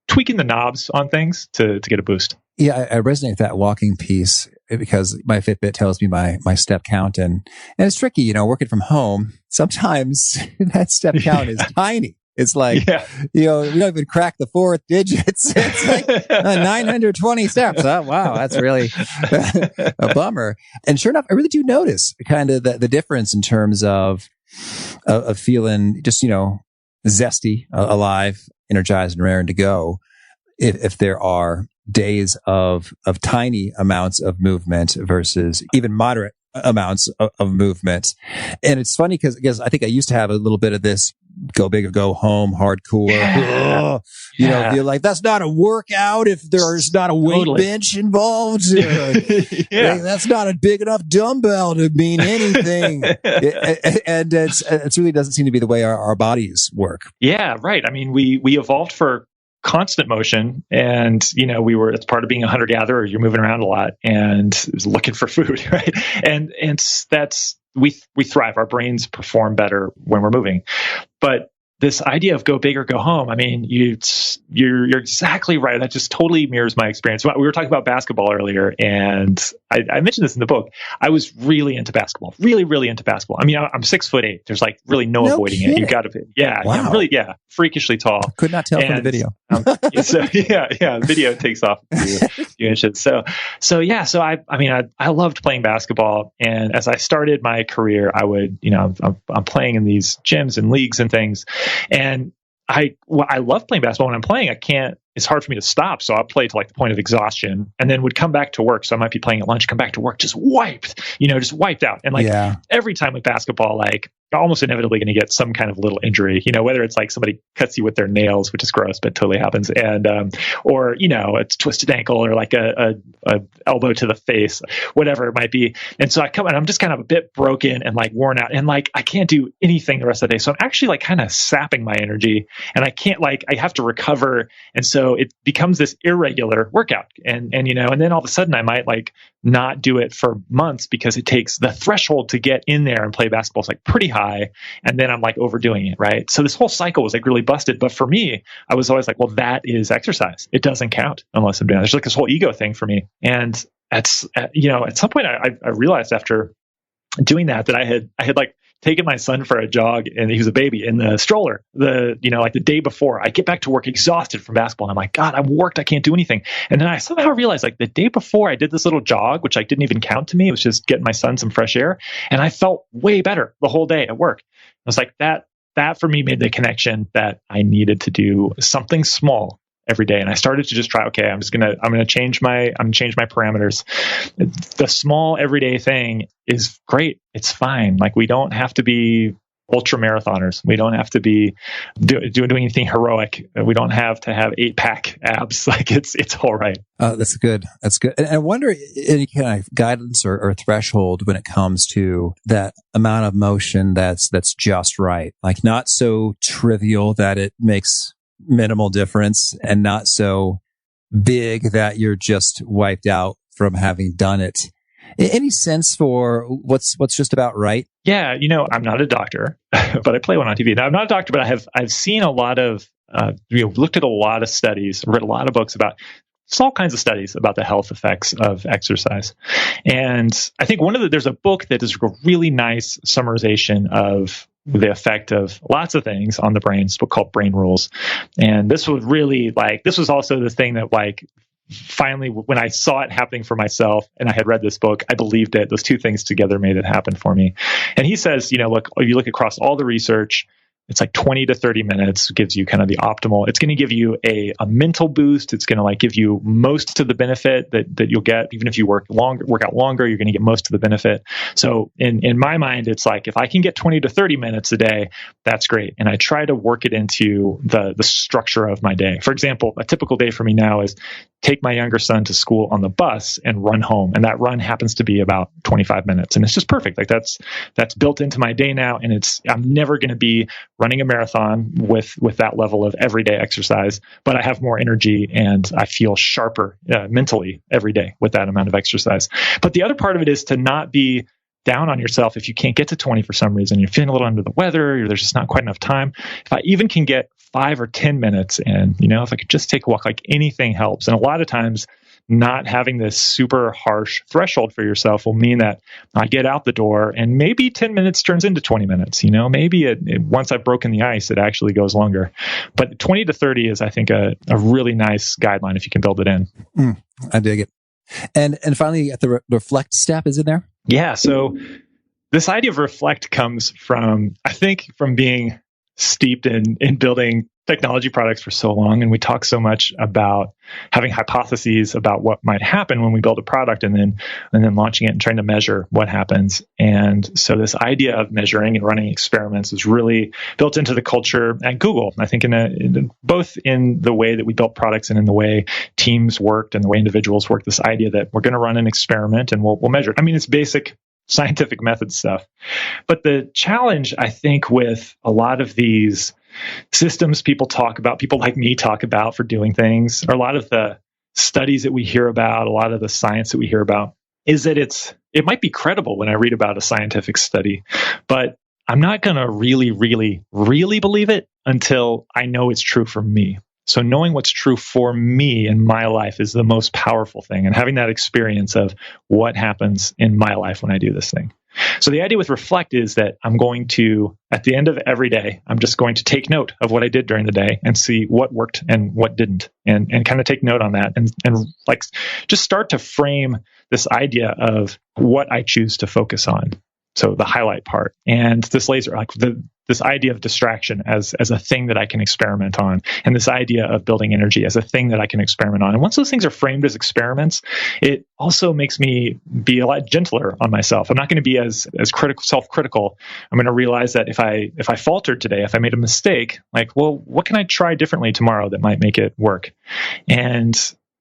tweaking the knobs on things to get a boost. Yeah, I resonate with that walking piece because my Fitbit tells me my step count and it's tricky, working from home. Sometimes that step count is tiny. It's like, we don't even crack the fourth digits. It's like 920 steps. Oh, wow. That's really a bummer. And sure enough, I really do notice kind of the difference in terms of feeling just, zesty, alive, energized, and raring to go. If there are days of tiny amounts of movement versus even moderate amounts of movement. And it's funny because I think I used to have a little bit of this go big or go home hardcore. Feel like that's not a workout if there's not a weight bench involved. That's not a big enough dumbbell to mean anything. And it really doesn't seem to be the way our bodies work. Yeah, right. I mean, we evolved for constant motion, and it's part of being a hunter-gatherer. You're moving around a lot and looking for food, right? And that's we thrive. Our brains perform better when we're moving. But this idea of go big or go home, I mean, you're exactly right. That just totally mirrors my experience. We were talking about basketball earlier, and I mentioned this in the book. I was really into basketball, really, really into basketball. I mean, I'm 6'8". There's like really no avoiding kidding. It. You got to be, wow. Freakishly tall. Could not tell from the video. The video takes off a few inches. So I loved playing basketball, and as I started my career, I would, I'm playing in these gyms and leagues and things. And I love playing basketball. When I'm playing, it's hard for me to stop. So I'll play to like the point of exhaustion and then would come back to work. So I might be playing at lunch, come back to work, just wiped out. And every time with basketball, like almost inevitably going to get some kind of little injury, whether it's like somebody cuts you with their nails, which is gross, but totally happens. And, or, it's twisted ankle or like a elbow to the face, whatever it might be. And so I come and I'm just kind of a bit broken and like worn out and like, I can't do anything the rest of the day. So I'm actually like kind of sapping my energy and I can't I have to recover. And so it becomes this irregular workout and then all of a sudden I might like not do it for months because it takes the threshold to get in there and play basketball is like pretty high. And then I'm like overdoing it. Right. So this whole cycle was like really busted. But for me, I was always like, well, that is exercise. It doesn't count unless I'm doing it. There's like this whole ego thing for me. And at some point I realized after doing that I had like taken my son for a jog and he was a baby in the stroller, like the day before. I get back to work exhausted from basketball. And I'm like, God, I'm worked. I can't do anything. And then I somehow realized like the day before I did this little jog, which I didn't even count to me. It was just getting my son some fresh air. And I felt way better the whole day at work. I was like, that for me made the connection that I needed to do something small every day. And I started to just try, okay, I'm going to change my parameters. The small everyday thing is great. It's fine. Like we don't have to be ultra marathoners. We don't have to be doing anything heroic. We don't have to have 8-pack abs. Like it's all right. That's good. That's good. And I wonder any kind of guidance or threshold when it comes to that amount of motion that's just right. Like not so trivial that it makes minimal difference and not so big that you're just wiped out from having done it. Any sense for what's just about right? Yeah, I'm not a doctor, but I play one on TV. Now, I'm not a doctor, but I've seen a lot of, looked at a lot of studies, read a lot of books about all kinds of studies about the health effects of exercise. And I think there's a book that is a really nice summarization of the effect of lots of things on the brain. It's a book called Brain Rules. And this was also the thing that finally, when I saw it happening for myself and I had read this book, I believed it. Those two things together made it happen for me. And he says, look, if you look across all the research, it's like 20 to 30 minutes gives you kind of the optimal. It's going to give you a mental boost. It's going to give you most of the benefit that you'll get. Even if you work out longer, you're going to get most of the benefit. So in my mind, it's like, if I can get 20 to 30 minutes a day, that's great. And I try to work it into the structure of my day. For example, a typical day for me now is take my younger son to school on the bus and run home. And that run happens to be about 25 minutes. And it's just perfect. Like that's built into my day now. And I'm never going to be running a marathon with that level of everyday exercise, but I have more energy and I feel sharper mentally every day with that amount of exercise. But the other part of it is to not be down on yourself if you can't get to 20 for some reason. You're feeling a little under the weather, or there's just not quite enough time. If I even can get 5 or 10 minutes in, if I could just take a walk, like anything helps. And a lot of times, not having this super harsh threshold for yourself will mean that I get out the door and maybe 10 minutes turns into 20 minutes. Maybe once I've broken the ice, it actually goes longer. But 20 to 30 is, I think, a really nice guideline if you can build it in. I dig it. And finally, at the reflect step, is it there? Yeah. So this idea of reflect comes from being steeped in building technology products for so long. And we talk so much about having hypotheses about what might happen when we build a product and then launching it and trying to measure what happens. And so this idea of measuring and running experiments is really built into the culture at Google. I think both in the way that we built products and in the way teams worked and the way individuals worked, this idea that we're going to run an experiment and we'll measure it. I mean, it's basic scientific method stuff. But the challenge, I think, with a lot of these systems people like me talk about for doing things, or a lot of the studies that we hear about, a lot of the science that we hear about, is that it might be credible when I read about a scientific study, but I'm not going to really, really, really believe it until I know it's true for me. So knowing what's true for me in my life is the most powerful thing, and having that experience of what happens in my life when I do this thing. So the idea with reflect is that I'm going to, at the end of every day, I'm just going to take note of what I did during the day and see what worked and what didn't, and kind of take note on that and just start to frame this idea of what I choose to focus on. So the highlight part, and this laser, this idea of distraction as a thing that I can experiment on, and this idea of building energy as a thing that I can experiment on. And once those things are framed as experiments, it also makes me be a lot gentler on myself. I'm not going to be as self-critical. I'm going to realize that if I faltered today, if I made a mistake, what can I try differently tomorrow that might make it work? And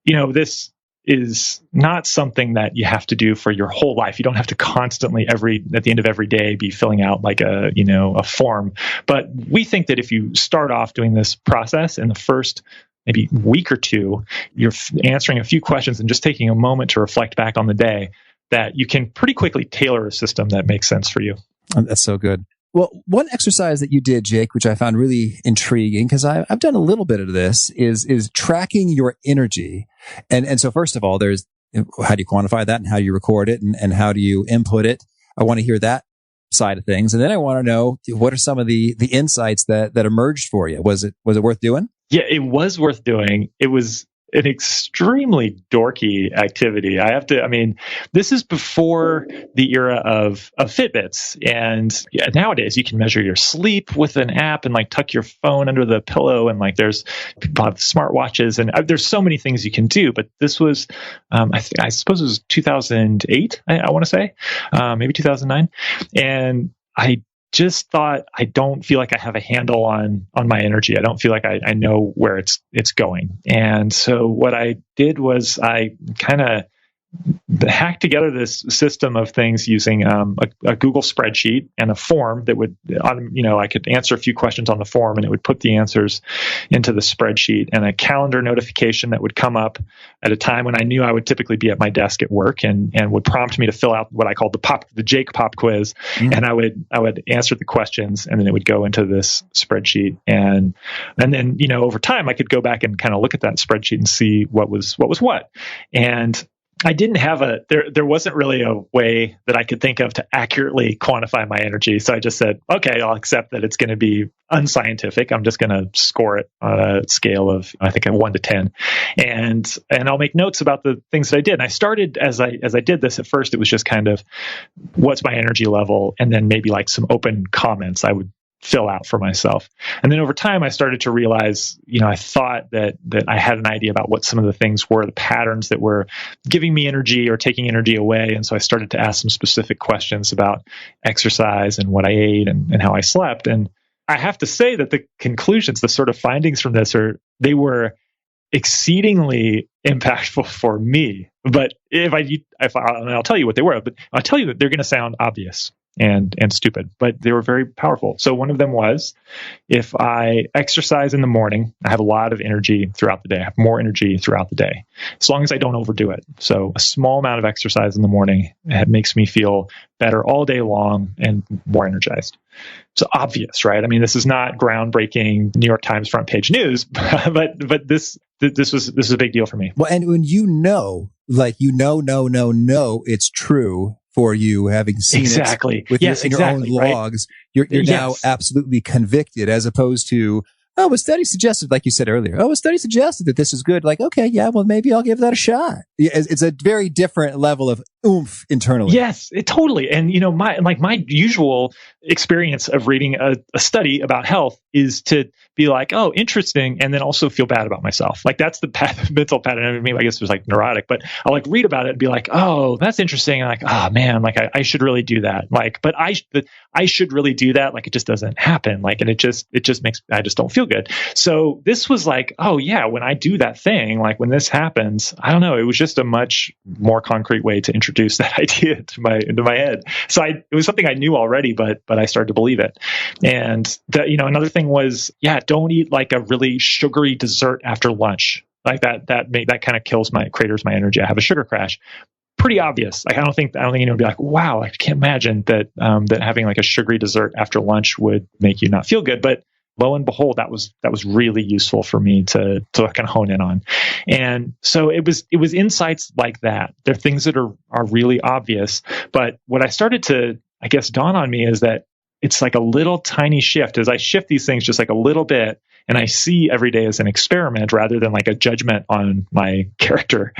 this is not something that you have to do for your whole life. You don't have to constantly at the end of every day be filling out a form. But we think that if you start off doing this process in the first maybe week or two, you're answering a few questions and just taking a moment to reflect back on the day, that you can pretty quickly tailor a system that makes sense for you. That's so good. Well, one exercise that you did, Jake, which I found really intriguing, because I've done a little bit of this, is tracking your energy. And so first of all, there's how do you quantify that, and how do you record it, and how do you input it? I want to hear that side of things. And then I want to know, what are some of the insights that emerged for you? Was it worth doing? Yeah, it was worth doing. It was an extremely dorky activity. This is before the era of Fitbits. And nowadays you can measure your sleep with an app and tuck your phone under the pillow. And there's people have smartwatches, and there's so many things you can do. But this was, I suppose it was 2008, I want to say, maybe 2009. And I just thought, I don't feel like I have a handle on my energy. I don't feel like I know where it's going. And so what I did was I kind of hacked together this system of things using a Google spreadsheet and a form that would, I could answer a few questions on the form and it would put the answers into the spreadsheet, and a calendar notification that would come up at a time when I knew I would typically be at my desk at work and would prompt me to fill out what I called the Jake Pop quiz. Mm-hmm. And I would answer the questions, and then it would go into this spreadsheet. And then, over time I could go back and kind of look at that spreadsheet and see what was what. And I didn't have there wasn't really a way that I could think of to accurately quantify my energy. So I just said, okay, I'll accept that it's going to be unscientific. I'm just going to score it on a scale of, I think, a 1 to 10. And I'll make notes about the things that I did. And I started as I did this, at first, it was just kind of, what's my energy level? And then maybe like some open comments I would fill out for myself. And then over time, I started to realize, I thought that I had an idea about what some of the things were, the patterns that were giving me energy or taking energy away. And so I started to ask some specific questions about exercise and what I ate and how I slept. And I have to say that the conclusions, the sort of findings from this they were exceedingly impactful for me. But I'll tell you what they were, but I'll tell you that they're going to sound obvious and stupid, but they were very powerful. So one of them was, if I exercise in the morning, I have a lot of energy throughout the day. I have more energy throughout the day, as long as I don't overdo it. So a small amount of exercise in the morning, it makes me feel better all day long and more energized. So obvious, right? I mean, this is not groundbreaking New York Times front page news, but this was a big deal for me. Well, and when it's true for you, having seen exactly. it with your own logs, right? You're now absolutely convicted, as opposed to, a study suggested, like you said earlier, a study suggested that this is good. Like, okay, yeah, well, maybe I'll give that a shot. It's a very different level of oomph internally. Yes, totally. And, my usual experience of reading a study about health is to be like, oh, interesting, and then also feel bad about myself. Like, that's the mental pattern. I mean, I guess it was like neurotic, but I'll like read about it and be like, oh, that's interesting. And like, oh man, like I should really do that. Like, but I should really do that. Like, it just doesn't happen. Like, and it just makes, I just don't feel good. So this was like, oh yeah, when I do that thing, like when this happens, I don't know, it was just a much more concrete way to introduce that idea into my head. So it was something I knew already, but I started to believe it. And that, another thing was, don't eat like a really sugary dessert after lunch. Like that kind of craters my energy. I have a sugar crash. Pretty obvious. Like I don't think anyone would be like, wow, I can't imagine that having like a sugary dessert after lunch would make you not feel good. But lo and behold, that was really useful for me to kind of hone in on. And so it was insights like that. They're things that are really obvious. But what I started to, I guess, dawn on me is that it's like a little tiny shift. As I shift these things just like a little bit, and I see every day as an experiment rather than like a judgment on my character,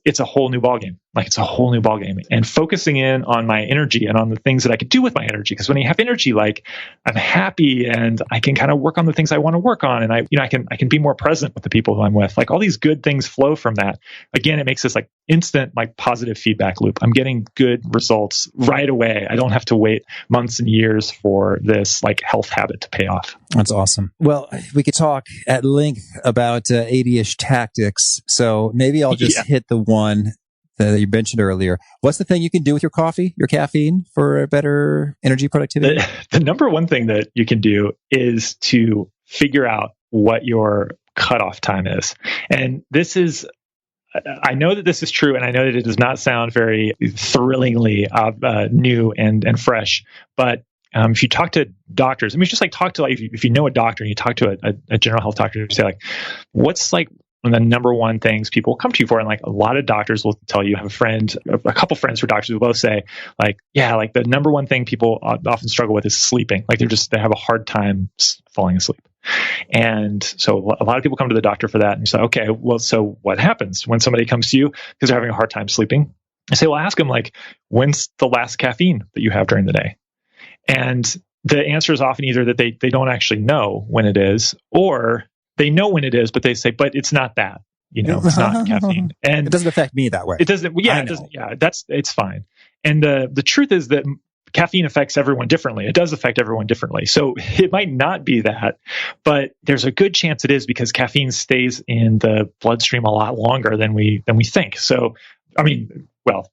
it's a whole new ballgame. Like it's a whole new ballgame. And focusing in on my energy and on the things that I could do with my energy. Because when you have energy, like I'm happy and I can kind of work on the things I want to work on. And I can be more present with the people who I'm with. Like all these good things flow from that. Again, it makes this like instant, like positive feedback loop. I'm getting good results right away. I don't have to wait months and years for this like health habit to pay off. That's awesome. Well, we could talk at length about 80-ish tactics. So maybe I'll just hit the one that you mentioned earlier. What's the thing you can do with your coffee, your caffeine, for better energy productivity? The number one thing that you can do is to figure out what your cutoff time is. And this is, I know that this is true, and I know that it does not sound very thrillingly new and fresh, but if you talk to doctors, I mean, it's just like talk to, like, if you know a doctor and you talk to a general health doctor, you say like, what's like one of the number one things people come to you for? And like a lot of doctors will tell you, I have a couple friends who are doctors who both say like, yeah, like the number one thing people often struggle with is sleeping. Like they have a hard time falling asleep. And so a lot of people come to the doctor for that. And you say, okay, well, so what happens when somebody comes to you because they're having a hard time sleeping? I say, well, ask them like, when's the last caffeine that you have during the day? And the answer is often either that they don't actually know when it is, or they know when it is, but they say, but it's not that, it's not caffeine. And it doesn't affect me that way. It doesn't. Yeah, it doesn't. Yeah, it's fine. And the truth is that caffeine affects everyone differently. It does affect everyone differently. So it might not be that, but there's a good chance it is, because caffeine stays in the bloodstream a lot longer than we think. So, I mean, well,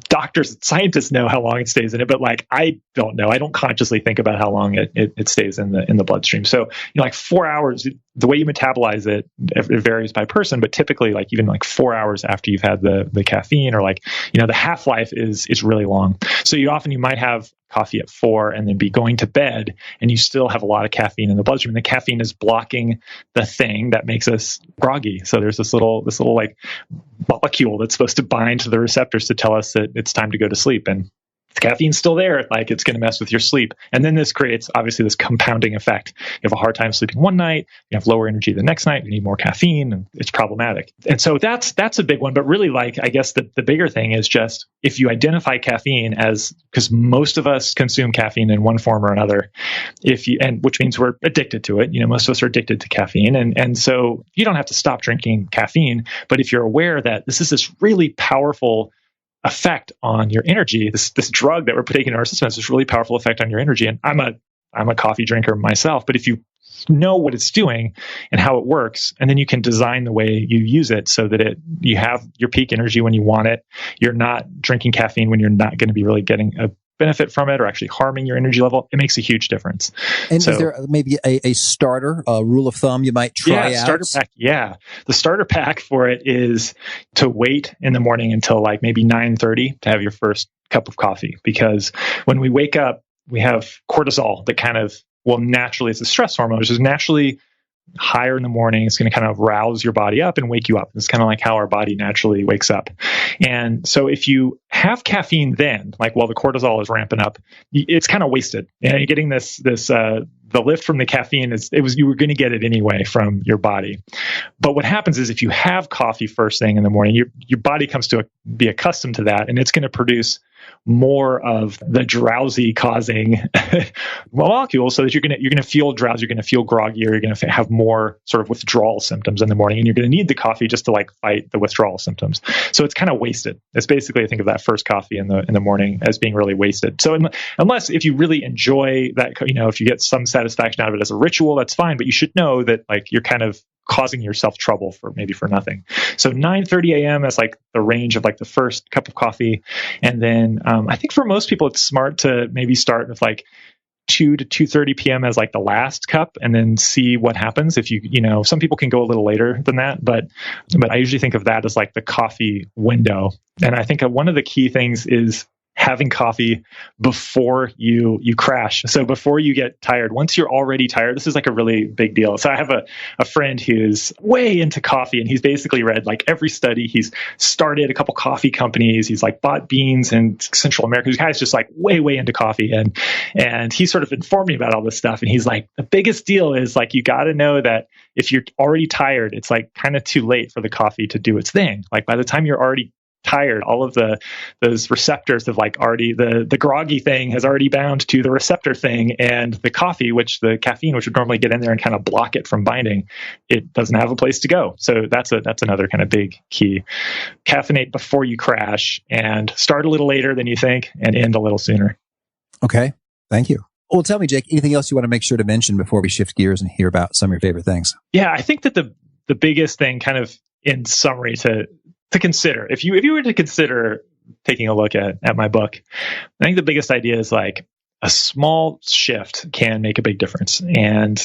doctors, scientists know how long it stays in it, but like, I don't know. I don't consciously think about how long it stays in the bloodstream. So, like 4 hours, the way you metabolize it varies by person, but typically like even like 4 hours after you've had the caffeine, or like, the half-life is really long. So you might have coffee at 4 and then be going to bed, and you still have a lot of caffeine in the bloodstream. And the caffeine is blocking the thing that makes us groggy. So there's this little like molecule that's supposed to bind to the receptors to tell us that it's time to go to sleep. And if the caffeine's still there, like, it's going to mess with your sleep. And then this creates obviously this compounding effect. You have a hard time sleeping one night, you have lower energy the next night, you need more caffeine, and it's problematic. And so that's a big one. But really, like, I guess the bigger thing is just, if you identify caffeine as, because most of us consume caffeine in one form or another, which means we're addicted to it. Most of us are addicted to caffeine. And so you don't have to stop drinking caffeine, but if you're aware that this is this really powerful effect on your energy, this drug that we're taking in our system has this really powerful effect on your energy. And I'm a coffee drinker myself, but if you know what it's doing and how it works, and then you can design the way you use it so that you have your peak energy when you want it. You're not drinking caffeine when you're not going to be really getting a benefit from it, or actually harming your energy level. It makes a huge difference. And is there maybe a starter, a rule of thumb you might try out? Starter pack. Yeah. The starter pack for it is to wait in the morning until like maybe 9:30 to have your first cup of coffee. Because when we wake up, we have cortisol that kind of, naturally, it's a stress hormone, which is naturally higher in the morning. It's going to kind of rouse your body up and wake you up. It's kind of like how our body naturally wakes up. And so if you have caffeine then, like while the cortisol is ramping up, it's kind of wasted. You're getting the lift from the caffeine you were going to get it anyway from your body. But what happens is, if you have coffee first thing in the morning, your body comes to be accustomed to that, and it's going to produce more of the drowsy causing molecules, so that you're going to feel drowsy, you're going to feel groggy, or you're going to have more sort of withdrawal symptoms in the morning, and you're going to need the coffee just to like fight the withdrawal symptoms. So it's kind of wasted. It's basically, I think of that first coffee in the morning as being really wasted. So unless if you really enjoy that, if you get some satisfaction out of it as a ritual, that's fine. But you should know that like you're kind of causing yourself trouble for nothing. So 9:30 a.m. is like the range of like the first cup of coffee. And then I think for most people, it's smart to maybe start with like 2 to 2:30 p.m. as like the last cup, and then see what happens. If some people can go a little later than that, but I usually think of that as like the coffee window. And I think one of the key things is having coffee before you crash. So before you get tired, once you're already tired, this is like a really big deal. So I have a friend who's way into coffee, and he's basically read like every study. He's started a couple coffee companies. He's like bought beans in Central America. This guy's just like way into coffee. And he sort of informed me about all this stuff. And he's like, the biggest deal is like, you got to know that if you're already tired, it's like kind of too late for the coffee to do its thing. Like by the time you're already tired, all of those receptors have like already, the groggy thing has already bound to the receptor thing, and the coffee, the caffeine, which would normally get in there and kind of block it from binding, it doesn't have a place to go. So that's another kind of big key. Caffeinate before you crash, and start a little later than you think and end a little sooner. Okay. Thank you. Well, tell me, Jake, anything else you want to make sure to mention before we shift gears and hear about some of your favorite things? Yeah, I think that the biggest thing, kind of in summary, to consider, if you were to consider taking a look at my book, I think the biggest idea is like a small shift can make a big difference. And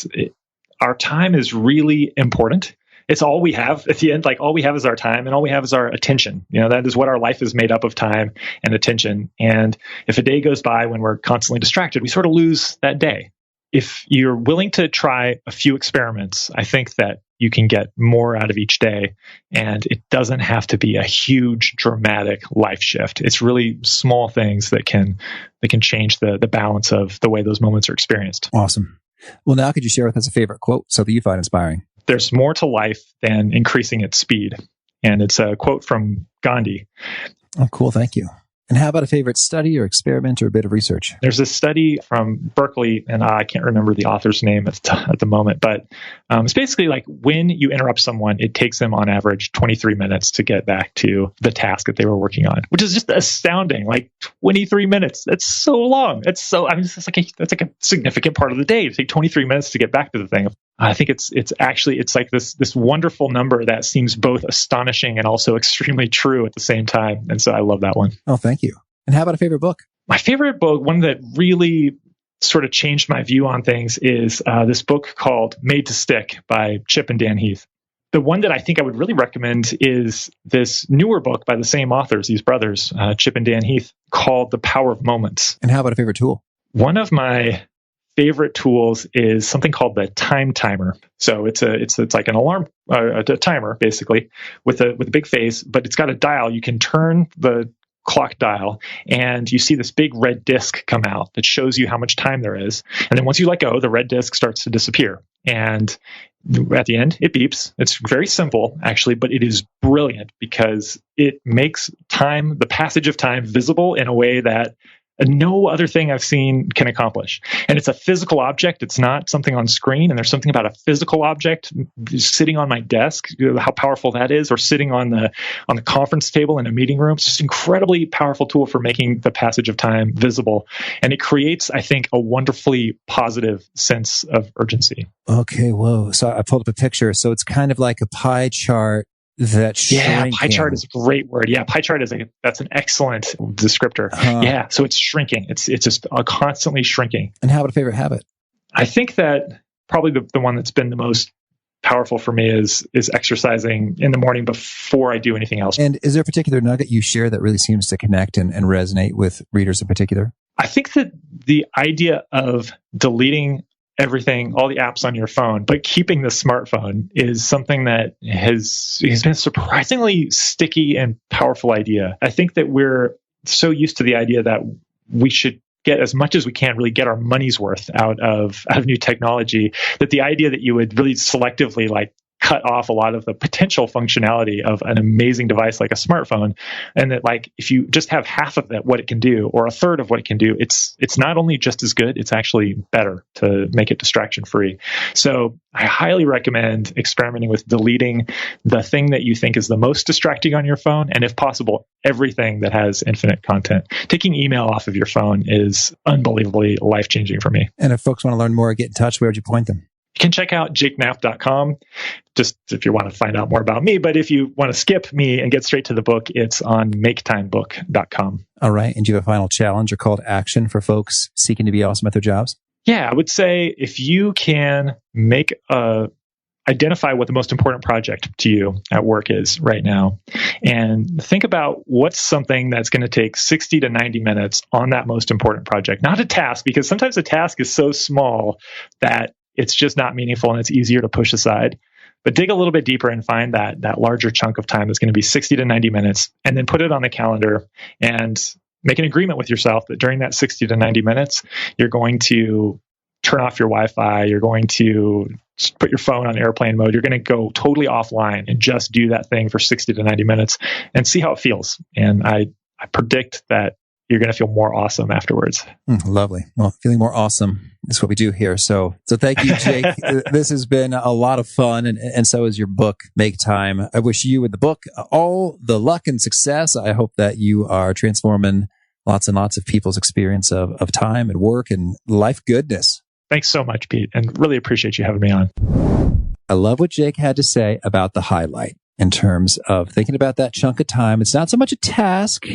our time is really important. It's all we have at the end. Like all we have is our time, and all we have is our attention. That is what our life is made up of, time and attention. And if a day goes by when we're constantly distracted, we sort of lose that day. If you're willing to try a few experiments, I think that you can get more out of each day, and it doesn't have to be a huge, dramatic life shift. It's really small things that can change the balance of the way those moments are experienced. Awesome. Well, now could you share with us a favorite quote, something you find inspiring? There's more to life than increasing its speed. And it's a quote from Gandhi. Oh, cool. Thank you. And how about a favorite study or experiment or a bit of research? There's a study from Berkeley, and I can't remember the author's name at the moment, but it's basically like when you interrupt someone, it takes them on average 23 minutes to get back to the task that they were working on, which is just astounding. Like 23 minutes. That's so long. That's like a significant part of the day to take 23 minutes to get back to the thing. I think it's like this wonderful number that seems both astonishing and also extremely true at the same time. And so I love that one. Oh, thank you. And how about a favorite book? My favorite book, one that really sort of changed my view on things, is this book called Made to Stick by Chip and Dan Heath. The one that I think I would really recommend is this newer book by the same authors, these brothers, Chip and Dan Heath, called The Power of Moments. And how about a favorite tool? One of my favorite tools is something called the time timer. So it's like an alarm, a timer basically with a big face, but it's got a dial. You can turn the clock dial and you see this big red disc come out that shows you how much time there is. And then once you let go, the red disc starts to disappear. And at the end, it beeps. It's very simple, actually, but it is brilliant because it makes time, the passage of time, visible in a way that no other thing I've seen can accomplish. And it's a physical object. It's not something on screen. And there's something about a physical object sitting on my desk, how powerful that is, or sitting on the conference table in a meeting room. It's just an incredibly powerful tool for making the passage of time visible. And it creates, I think, a wonderfully positive sense of urgency. Okay, whoa. So I pulled up a picture. So it's kind of like a pie chart. Pie chart is a great word. Yeah, pie chart that's an excellent descriptor. Yeah, so it's shrinking. It's just constantly shrinking. And how about a favorite habit? I think that probably the one that's been the most powerful for me is exercising in the morning before I do anything else. And is there a particular nugget you share that really seems to connect and resonate with readers in particular? I think that the idea of deleting everything, all the apps on your phone, but keeping the smartphone is something that has been a surprisingly sticky and powerful idea. I think that we're so used to the idea that we should get as much as we can, really get our money's worth out of new technology, that the idea that you would really selectively cut off a lot of the potential functionality of an amazing device like a smartphone, and that if you just have half of that, what it can do, or a third of what it can do, it's not only just as good, it's actually better to make it distraction free. So I highly recommend experimenting with deleting the thing that you think is the most distracting on your phone, and if possible, everything that has infinite content. Taking email off of your phone is unbelievably life-changing for me. And if folks want to learn more, get in touch, where would you point them? You can check out jakeknapp.com just if you want to find out more about me. But if you want to skip me and get straight to the book, it's on maketimebook.com. All right. And do you have a final challenge or call to action for folks seeking to be awesome at their jobs? Yeah, I would say if you can identify what the most important project to you at work is right now, and think about what's something that's going to take 60 to 90 minutes on that most important project. Not a task, because sometimes a task is so small that it's just not meaningful and it's easier to push aside. But dig a little bit deeper and find that larger chunk of time that's going to be 60 to 90 minutes, and then put it on the calendar and make an agreement with yourself that during that 60 to 90 minutes, you're going to turn off your Wi-Fi, you're going to put your phone on airplane mode, you're going to go totally offline and just do that thing for 60 to 90 minutes and see how it feels. And I predict that you're going to feel more awesome afterwards. Lovely. Well, feeling more awesome is what we do here. So thank you, Jake. This has been a lot of fun, and so is your book, Make Time. I wish you and the book all the luck and success. I hope that you are transforming lots and lots of people's experience of time and work and life goodness. Thanks so much, Pete, and really appreciate you having me on. I love what Jake had to say about the highlight in terms of thinking about that chunk of time. It's not so much a task,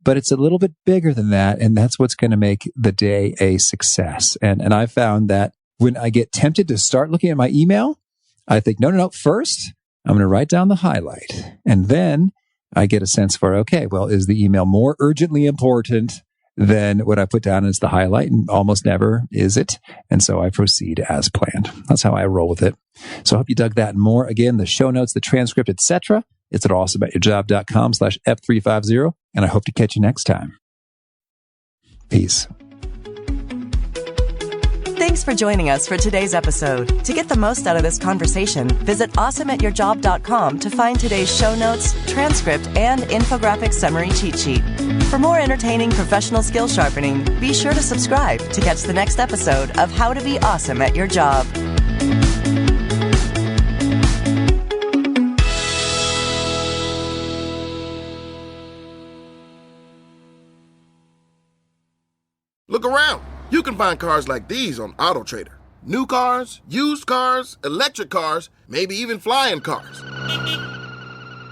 but it's a little bit bigger than that. And that's what's going to make the day a success. And I found that when I get tempted to start looking at my email, I think, no. First, I'm going to write down the highlight. And then I get a sense for, okay, well, is the email more urgently important than what I put down as the highlight? And almost never is it. And so I proceed as planned. That's how I roll with it. So I hope you dug that and more. Again, the show notes, the transcript, etc. It's at awesomeatyourjob.com/F350. And I hope to catch you next time. Peace. Thanks for joining us for today's episode. To get the most out of this conversation, visit awesomeatyourjob.com to find today's show notes, transcript, and infographic summary cheat sheet. For more entertaining professional skill sharpening, be sure to subscribe to catch the next episode of How to Be Awesome at Your Job. Look around. You can find cars like these on AutoTrader. New cars, used cars, electric cars, maybe even flying cars.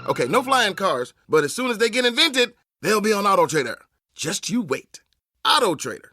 Okay, no flying cars, but as soon as they get invented, they'll be on AutoTrader. Just you wait. AutoTrader.